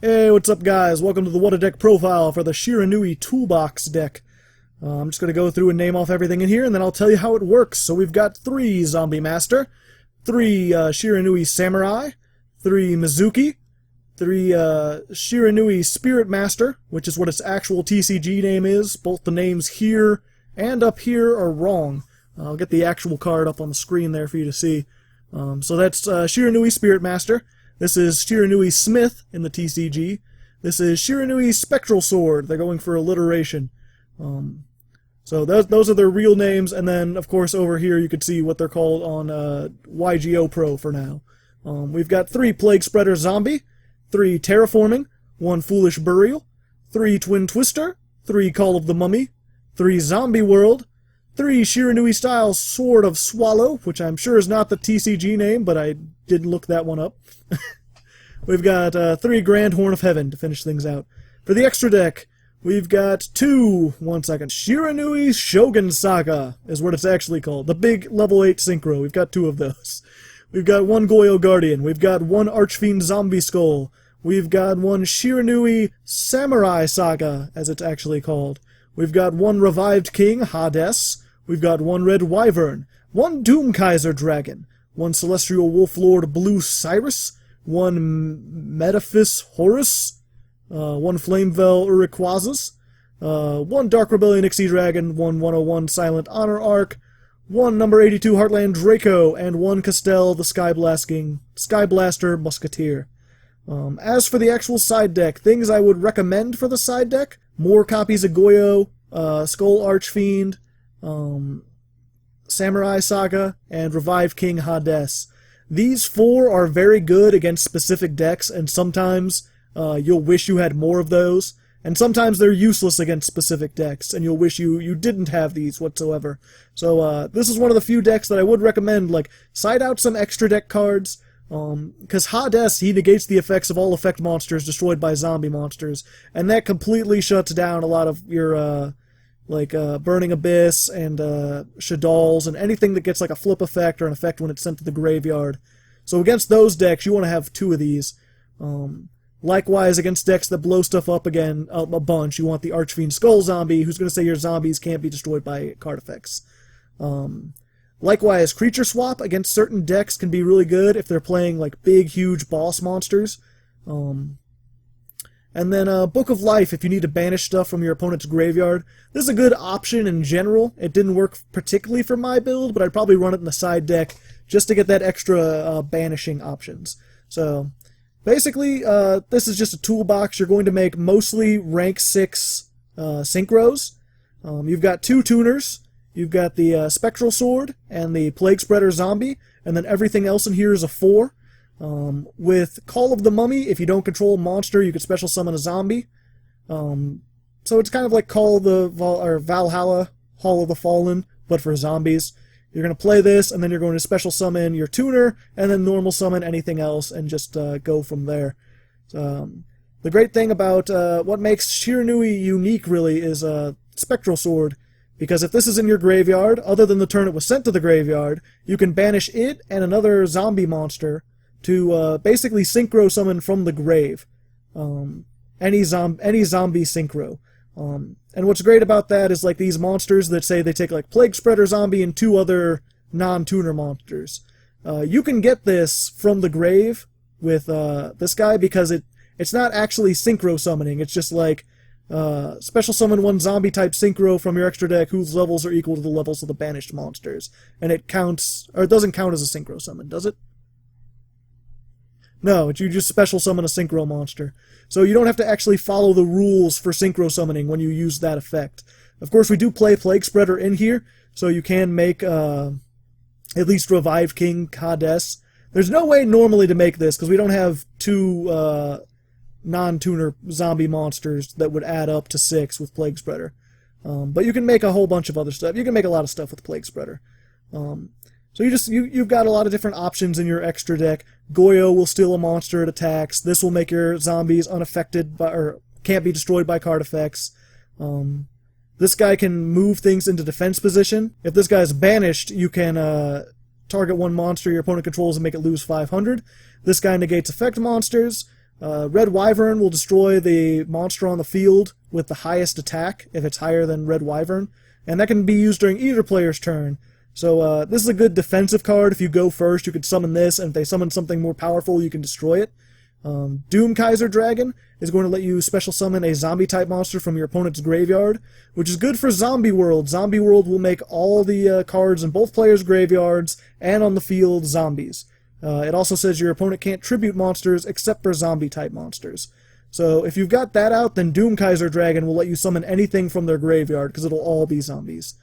Hey, what's up guys? Welcome to the What a Deck profile for the Shiranui Toolbox deck. I'm just going to go through and name off everything in here, and then I'll tell you how it works. So we've got 3 Zombie Master, 3 Shiranui Samurai, 3 Mizuki, 3 Shiranui Spirit Master, which is what its actual TCG name is. Both the names here and up here are wrong. I'll get the actual card up on the screen there for you to see. So that's Shiranui Spirit Master. This is Shiranui Smith in the TCG. This is Shiranui Spectral Sword. They're going for alliteration. So those are their real names, and then, of course, over here you can see what they're called on YGOPro for now. We've got 3 Plaguespreader Zombie, 3 Terraforming, 1 Foolish Burial, 3 Twin Twister, 3 Call of the Mummy, 3 Zombie World, 3 Shiranui Style Sword of Swallow, which I'm sure is not the TCG name, but I didn't look that one up. We've got 3 Grand Horn of Heaven to finish things out. For the extra deck, we've got 2, Shiranui Shogun Saga is what it's actually called. The big level 8 synchro. We've got 2 of those. We've got 1 Goyo Guardian. We've got 1 Archfiend Zombie Skull. We've got 1 Shiranui Samurai Saga, as it's actually called. We've got 1 Revived King, Hades. We've got 1 Red Wyvern, 1 Doom Kaiser Dragon, 1 Celestial Wolf Lord Blue Cyrus, 1 Metaphys Horus, 1 Flamevel Uriquazas, 1 Dark Rebellion Ixie Dragon, 1 101 Silent Honor Arc, 1 number 82 Heartland Draco, and 1 Castel the Skyblaster Musketeer. As for the actual side deck, things I would recommend for the side deck: more copies of Goyo, Skull Archfiend, Samurai Saga, and Revive King Hades. These 4 are very good against specific decks, and sometimes you'll wish you had more of those, and sometimes they're useless against specific decks, and you'll wish you didn't have these whatsoever. So this is one of the few decks that I would recommend, like, side out some extra deck cards, because Hades, he negates the effects of all effect monsters destroyed by zombie monsters, and that completely shuts down a lot of your Burning Abyss and Shadalls and anything that gets like a flip effect or an effect when it's sent to the graveyard. So against those decks, you want to have 2 of these. Likewise, against decks that blow stuff up again a bunch, you want the Archfiend Skull Zombie, who's going to say your zombies can't be destroyed by card effects. Likewise, Creature Swap against certain decks can be really good if they're playing like big, huge boss monsters. And then Book of Life, if you need to banish stuff from your opponent's graveyard. This is a good option in general. It didn't work particularly for my build, but I'd probably run it in the side deck just to get that extra banishing options. So, basically, this is just a toolbox. You're going to make mostly rank 6 synchros. You've got 2 tuners. You've got the Spectral Sword and the Plaguespreader Zombie, and then everything else in here is a 4. With Call of the Mummy, if you don't control a monster, you could special summon a zombie. So it's kind of like Valhalla, Hall of the Fallen, but for zombies. You're going to play this, and then you're going to special summon your tuner, and then normal summon anything else, and just go from there. The great thing about what makes Shiranui unique, really, is Spectral Sword. Because if this is in your graveyard, other than the turn it was sent to the graveyard, you can banish it and another zombie monster to basically synchro summon from the grave. Any zombie synchro. And what's great about that is like these monsters that say they take like Plaguespreader Zombie and 2 other non-tuner monsters. You can get this from the grave with this guy because it's not actually synchro summoning. It's just like special summon 1 zombie type synchro from your extra deck whose levels are equal to the levels of the banished monsters. And it counts, or it doesn't count as a synchro summon, does it? No, you just special summon a synchro monster. So you don't have to actually follow the rules for synchro summoning when you use that effect. Of course, we do play Plaguespreader in here, so you can make at least Revive King Hades. There's no way normally to make this, because we don't have 2 non-tuner zombie monsters that would add up to 6 with Plaguespreader. But you can make a whole bunch of other stuff. You can make a lot of stuff with Plaguespreader. So you've got a lot of different options in your extra deck. Goyo will steal a monster at attacks. This will make your zombies unaffected by, or can't be destroyed by card effects. This guy can move things into defense position. If this guy is banished, you can target 1 monster your opponent controls and make it lose 500. This guy negates effect monsters. Red Wyvern will destroy the monster on the field with the highest attack, if it's higher than Red Wyvern, and that can be used during either player's turn. So this is a good defensive card. If you go first, you can summon this, and if they summon something more powerful, you can destroy it. Doom Kaiser Dragon is going to let you special summon a zombie-type monster from your opponent's graveyard, which is good for Zombie World. Zombie World will make all the cards in both players' graveyards and on the field zombies. It also says your opponent can't tribute monsters except for zombie-type monsters. So if you've got that out, then Doom Kaiser Dragon will let you summon anything from their graveyard, because it'll all be zombies.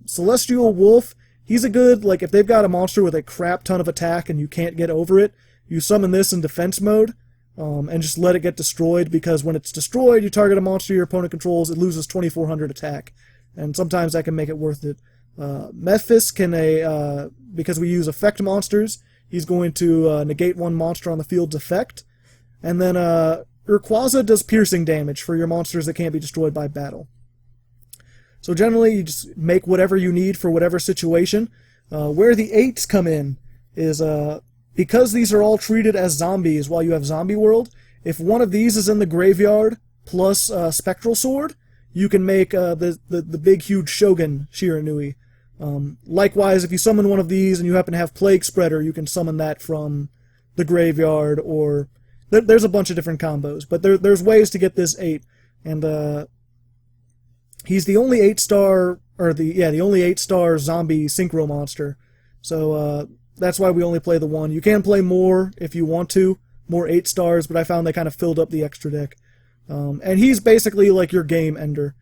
Celestial Wolf, he's a good, like, if they've got a monster with a crap ton of attack and you can't get over it, you summon this in defense mode, and just let it get destroyed, because when it's destroyed, you target a monster your opponent controls, it loses 2400 attack, and sometimes that can make it worth it. Memphis can, because we use effect monsters, he's going to negate one monster on the field's effect, and then Urquaza does piercing damage for your monsters that can't be destroyed by battle. So generally, you just make whatever you need for whatever situation. Where the 8s come in is, because these are all treated as zombies while you have Zombie World, if one of these is in the graveyard plus Spectral Sword, you can make the big huge Shogun Shiranui. Likewise, if you summon one of these and you happen to have Plaguespreader, you can summon that from the graveyard, or there's a bunch of different combos, but there's ways to get this 8, and he's the only 8-star, or the only 8-star zombie synchro monster. So that's why we only play the one. You can play more if you want to, more 8 stars, but I found they kind of filled up the extra deck. And he's basically like your game ender.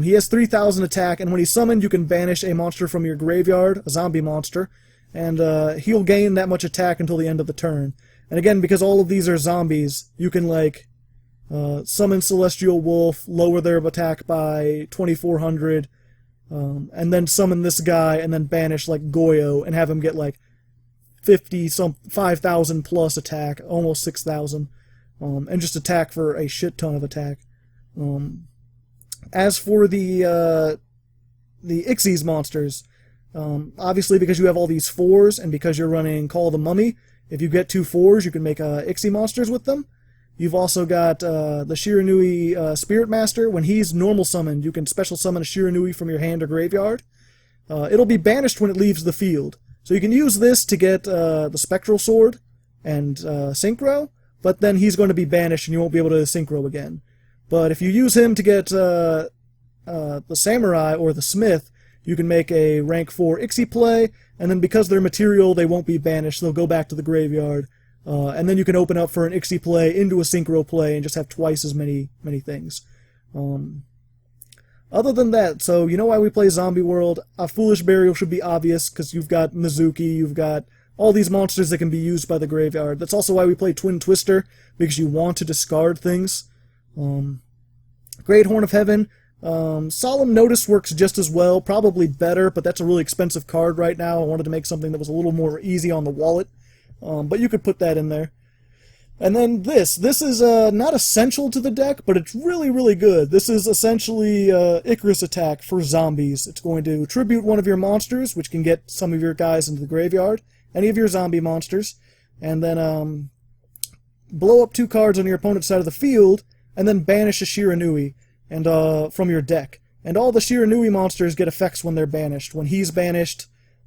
He has 3000 attack, and when he's summoned, you can banish a monster from your graveyard, a zombie monster, and he'll gain that much attack until the end of the turn. And again, because all of these are zombies, you can, like, summon Celestial Wolf, lower their attack by 2400, and then summon this guy, and then banish, like, Goyo, and have him get, like, 5,000 plus attack, almost 6,000, and just attack for a shit ton of attack. As for the Ixies monsters, obviously because you have all these 4s, and because you're running Call the Mummy, if you get 2 4s, you can make Ixie monsters with them. You've also got the Shiranui Spirit Master. When he's normal summoned, you can special summon a Shiranui from your hand or graveyard. It'll be banished when it leaves the field. So you can use this to get the Spectral Sword and Synchro, but then he's going to be banished and you won't be able to Synchro again. But if you use him to get the Samurai or the Smith, you can make a rank 4 Ixie play, and then because they're material, they won't be banished, they'll go back to the graveyard. And then you can open up for an Ixie play into a Synchro play and just have twice as many things. Other than that, so you know why we play Zombie World? A Foolish Burial should be obvious, because you've got Mizuki, you've got all these monsters that can be used by the graveyard. That's also why we play Twin Twister, because you want to discard things. Great Horn of Heaven. Solemn Notice works just as well, probably better, but that's a really expensive card right now. I wanted to make something that was a little more easy on the wallet, but you could put that in there. And then this is not essential to the deck, but it's really, really good. This is essentially Icarus Attack for zombies. It's going to tribute one of your monsters, which can get some of your guys into the graveyard, any of your zombie monsters, and then blow up 2 cards on your opponent's side of the field, and then banish a Shiranui and from your deck. And all the Shiranui monsters get effects when they're banished. When he's banished,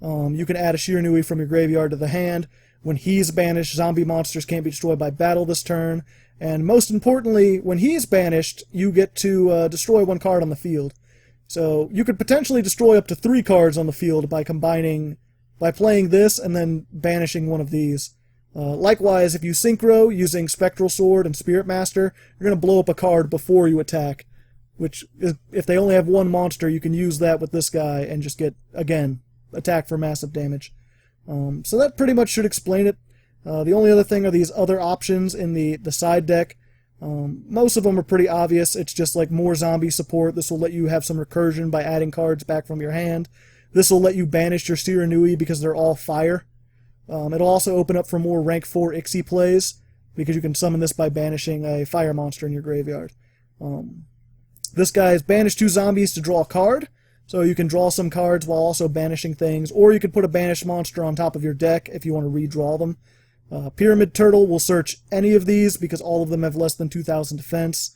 you can add a Shiranui from your graveyard to the hand. When he's banished, zombie monsters can't be destroyed by battle this turn. And most importantly, when he's banished, you get to destroy 1 card on the field. So you could potentially destroy up to 3 cards on the field by playing this and then banishing one of these. Likewise, if you Synchro using Spectral Sword and Spirit Master, you're going to blow up a card before you attack. Which, if they only have 1 monster, you can use that with this guy and just get, again, attack for massive damage. So that pretty much should explain it. The only other thing are these other options in the side deck. Most of them are pretty obvious. It's just like more zombie support. This will let you have some recursion by adding cards back from your hand. This will let you banish your Shiranui because they're all fire. It'll also open up for more rank 4 Ixie plays, because you can summon this by banishing a fire monster in your graveyard. This guy is banish 2 zombies to draw a card, so you can draw some cards while also banishing things, or you could put a banished monster on top of your deck if you want to redraw them. Pyramid Turtle will search any of these because all of them have less than 2,000 defense.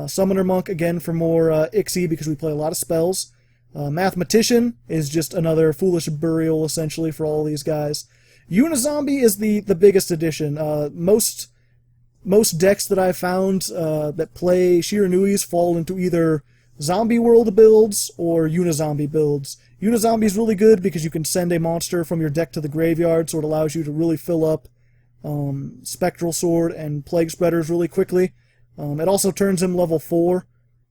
Summoner Monk, again, for more Ixie because we play a lot of spells. Mathematician is just another Foolish Burial, essentially, for all these guys. Unizombie is the biggest addition. Most decks that I've found that play Shiranuis fall into either Zombie World builds or Unizombie builds. Unizombie is really good because you can send a monster from your deck to the graveyard, so it allows you to really fill up Spectral Sword and Plague Spreaders really quickly. It also turns him level 4,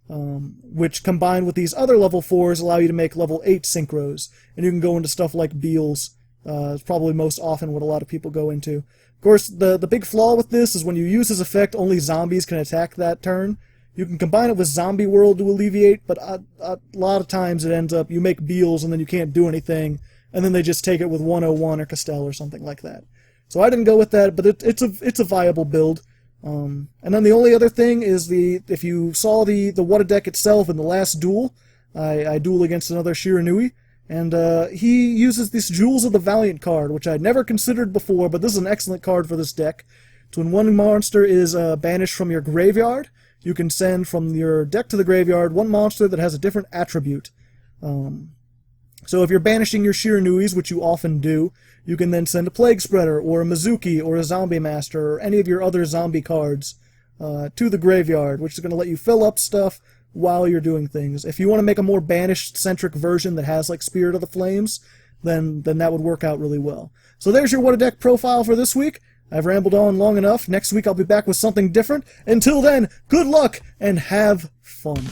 which combined with these other level 4s allow you to make level 8 synchros, and you can go into stuff like Beals. It's probably most often what a lot of people go into. Of course, the big flaw with this is when you use his effect, only zombies can attack that turn. You can combine it with Zombie World to alleviate, but a lot of times it ends up you make Beals and then you can't do anything, and then they just take it with 101 or Castell or something like that. So I didn't go with that, but it's a viable build. And then the only other thing is if you saw the What a Deck itself in the last duel, I duel against another Shiranui, and he uses this Jewels of the Valiant card, which I'd never considered before, but this is an excellent card for this deck. So when one monster is banished from your graveyard, you can send from your deck to the graveyard one monster that has a different attribute. So if you're banishing your Shiranuis, which you often do, you can then send a Plague Spreader, or a Mizuki, or a Zombie Master, or any of your other zombie cards to the graveyard, which is going to let you fill up stuff while you're doing things. If you want to make a more banished-centric version that has, like, Spirit of the Flames, then that would work out really well. So there's your What a Deck profile for this week. I've rambled on long enough. Next week I'll be back with something different. Until then, good luck and have fun.